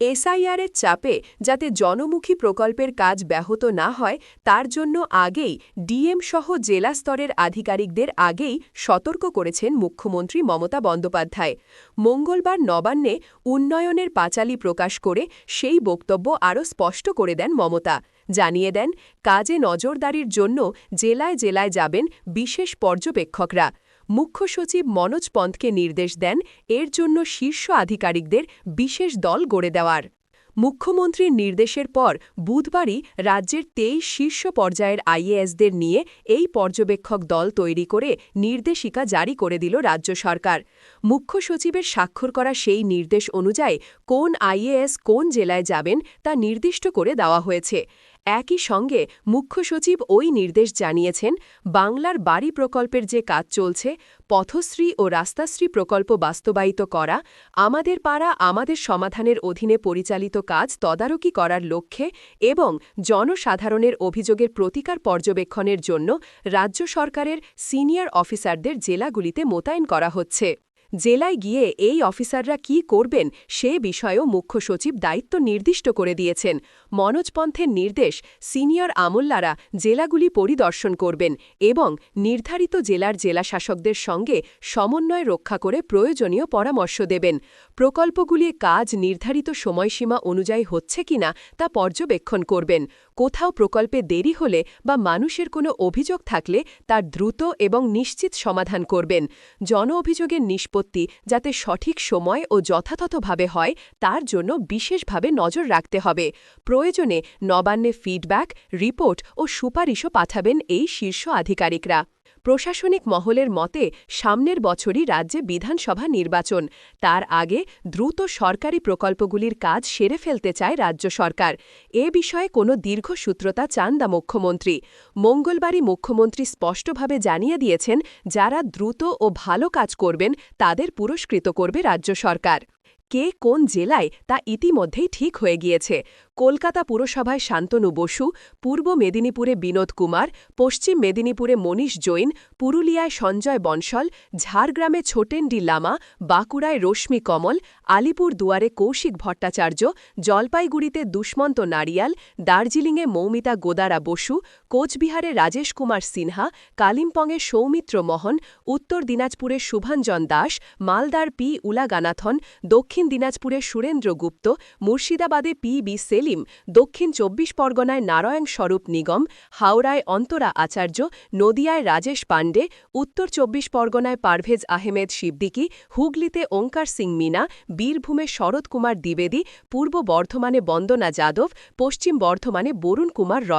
এসআইআরের চাপে যাতে জনমুখী প্রকল্পের কাজ ব্যাহত না হয় তার জন্য আগেই ডিএম সহ জেলা স্তরের আধিকারিকদের আগেই সতর্ক করেছেন মুখ্যমন্ত্রী মমতা বন্দ্যোপাধ্যায়। মঙ্গলবার নবান্নে উন্নয়নের পাঁচালী প্রকাশ করে সেই বক্তব্য আরও স্পষ্ট করে দেন মমতা। জানিয়ে দেন, কাজে নজরদারির জন্য জেলায় জেলায় যাবেন বিশেষ পর্যবেক্ষকরা। মুখ্য সচিব মনোজ পন্থকে নির্দেশ দেন এর জন্য শীর্ষ আধিকারিকদের বিশেষ দল গড়ে দেওয়ার। মুখ্যমন্ত্রীর নির্দেশের পর বুধবারই রাজ্যের ২৩ শীর্ষ পর্যায়ের আইএএসদের নিয়ে এই পর্যবেক্ষক দল তৈরি করে নির্দেশিকা জারি করে দিল রাজ্য সরকার। মুখ্য সচিবের স্বাক্ষর করা সেই নির্দেশ অনুযায়ী কোন আইএএস কোন জেলায় যাবেন তা নির্দিষ্ট করে দেওয়া হয়েছে। একই সঙ্গে মুখ্য সচিব ওই নির্দেশ জানিয়েছেন, বাংলার বাড়ি প্রকল্পের যে কাজ চলছে, পথশ্রী ও রাস্তাশ্রী প্রকল্প বাস্তবায়িত করা, আমাদের পাড়া আমাদের সমাধানের অধীনে পরিচালিত কাজ তদারকি করার লক্ষ্যে এবং জনসাধারণের অভিযোগের প্রতিকার পর্যবেক্ষণের জন্য রাজ্য সরকারের সিনিয়র অফিসারদের জেলাগুলিতে মোতায়েন করা হচ্ছে। জেলায় গিয়ে এই অফিসাররা কি করবেন সে বিষয়েও মুখ্য সচিব দায়িত্ব নির্দিষ্ট করে দিয়েছেন। মনোজ পন্থের নির্দেশ, সিনিয়র আমল্লারা জেলাগুলি পরিদর্শন করবেন এবং নির্ধারিত জেলার জেলাশাসকদের সঙ্গে সমন্বয় রক্ষা করে প্রয়োজনীয় পরামর্শ দেবেন। প্রকল্পগুলির কাজ নির্ধারিত সময়সীমা অনুযায়ী হচ্ছে কিনা তা পর্যবেক্ষণ করবেন। কোথাও প্রকল্পে দেরি হলে বা মানুষের কোনো অভিযোগ থাকলে তার দ্রুত এবং নিশ্চিত সমাধান করবেন। জন অভিযোগের নিষ্পত্তি যাতে সঠিক সময় ও যথাযথভাবে হয় তার জন্য বিশেষভাবে নজর রাখতে হবে। প্রয়োজনে নবান্নে ফিডব্যাক, রিপোর্ট ও সুপারিশও পাঠাবেন এই শীর্ষ আধিকারিকরা। প্রশাসনিক মহলের মতে সামনের বছরই রাজ্যে বিধানসভা নির্বাচন। তার আগে দ্রুত সরকারি প্রকল্পগুলির কাজ সেরে ফেলতে চায় রাজ্য সরকার। এ বিষয়ে কোনো দীর্ঘসূত্রতা চান না মুখ্যমন্ত্রী। মঙ্গলবারই মুখ্যমন্ত্রী স্পষ্টভাবে জানিয়ে দিয়েছেন, যারা দ্রুত ও ভালো কাজ করবেন তাদের পুরস্কৃত করবে রাজ্য সরকার। কে কোন জেলায় তা ইতিমধ্যেই ঠিক হয়ে গিয়েছে। কলকাতা পুরসভায় শান্তনু বসু, পূর্ব মেদিনীপুরে বিনোদ কুমার, পশ্চিম মেদিনীপুরে মনীষ জৈন, পুরুলিয়ায় সঞ্জয় বনশল, ঝাড়গ্রামে ছোটেন্ডি লামা, বাঁকুড়ায় রশ্মি কমল, আলিপুর দুয়ারে কৌশিক ভট্টাচার্য, জলপাইগুড়িতে দুষ্মন্ত নারিয়াল, দার্জিলিংয়ে মৌমিতা গোদারা বসু, কোচবিহারে রাজেশ কুমার সিনহা, কালিম্পংয়ে সৌমিত্র মোহন, উত্তর দিনাজপুরে শুভাঞ্জন দাস, মালদার পি উলাগানাথন, দক্ষিণ দিনাজপুরে সুরেন্দ্র গুপ্ত, মুর্শিদাবাদে পি.বি. সেলিম, দক্ষিণ ২৪ পরগনায় নারায়ণ স্বরূপ নিগম, হাওড়ায় অন্তরা আচার্য, নদিয়ায় রাজেশ পাণ্ডে, উত্তর ২৪ পরগনায় পারভেজ আহমেদ সিদ্দিকী, হুগলিতে ওঙ্কার সিং মিনা, বীরভূমে শরৎ কুমার দ্বিবেদী, পূর্ব বর্ধমানে বন্দনা যাদব, পশ্চিম বর্ধমানে বরুণ কুমার রয়।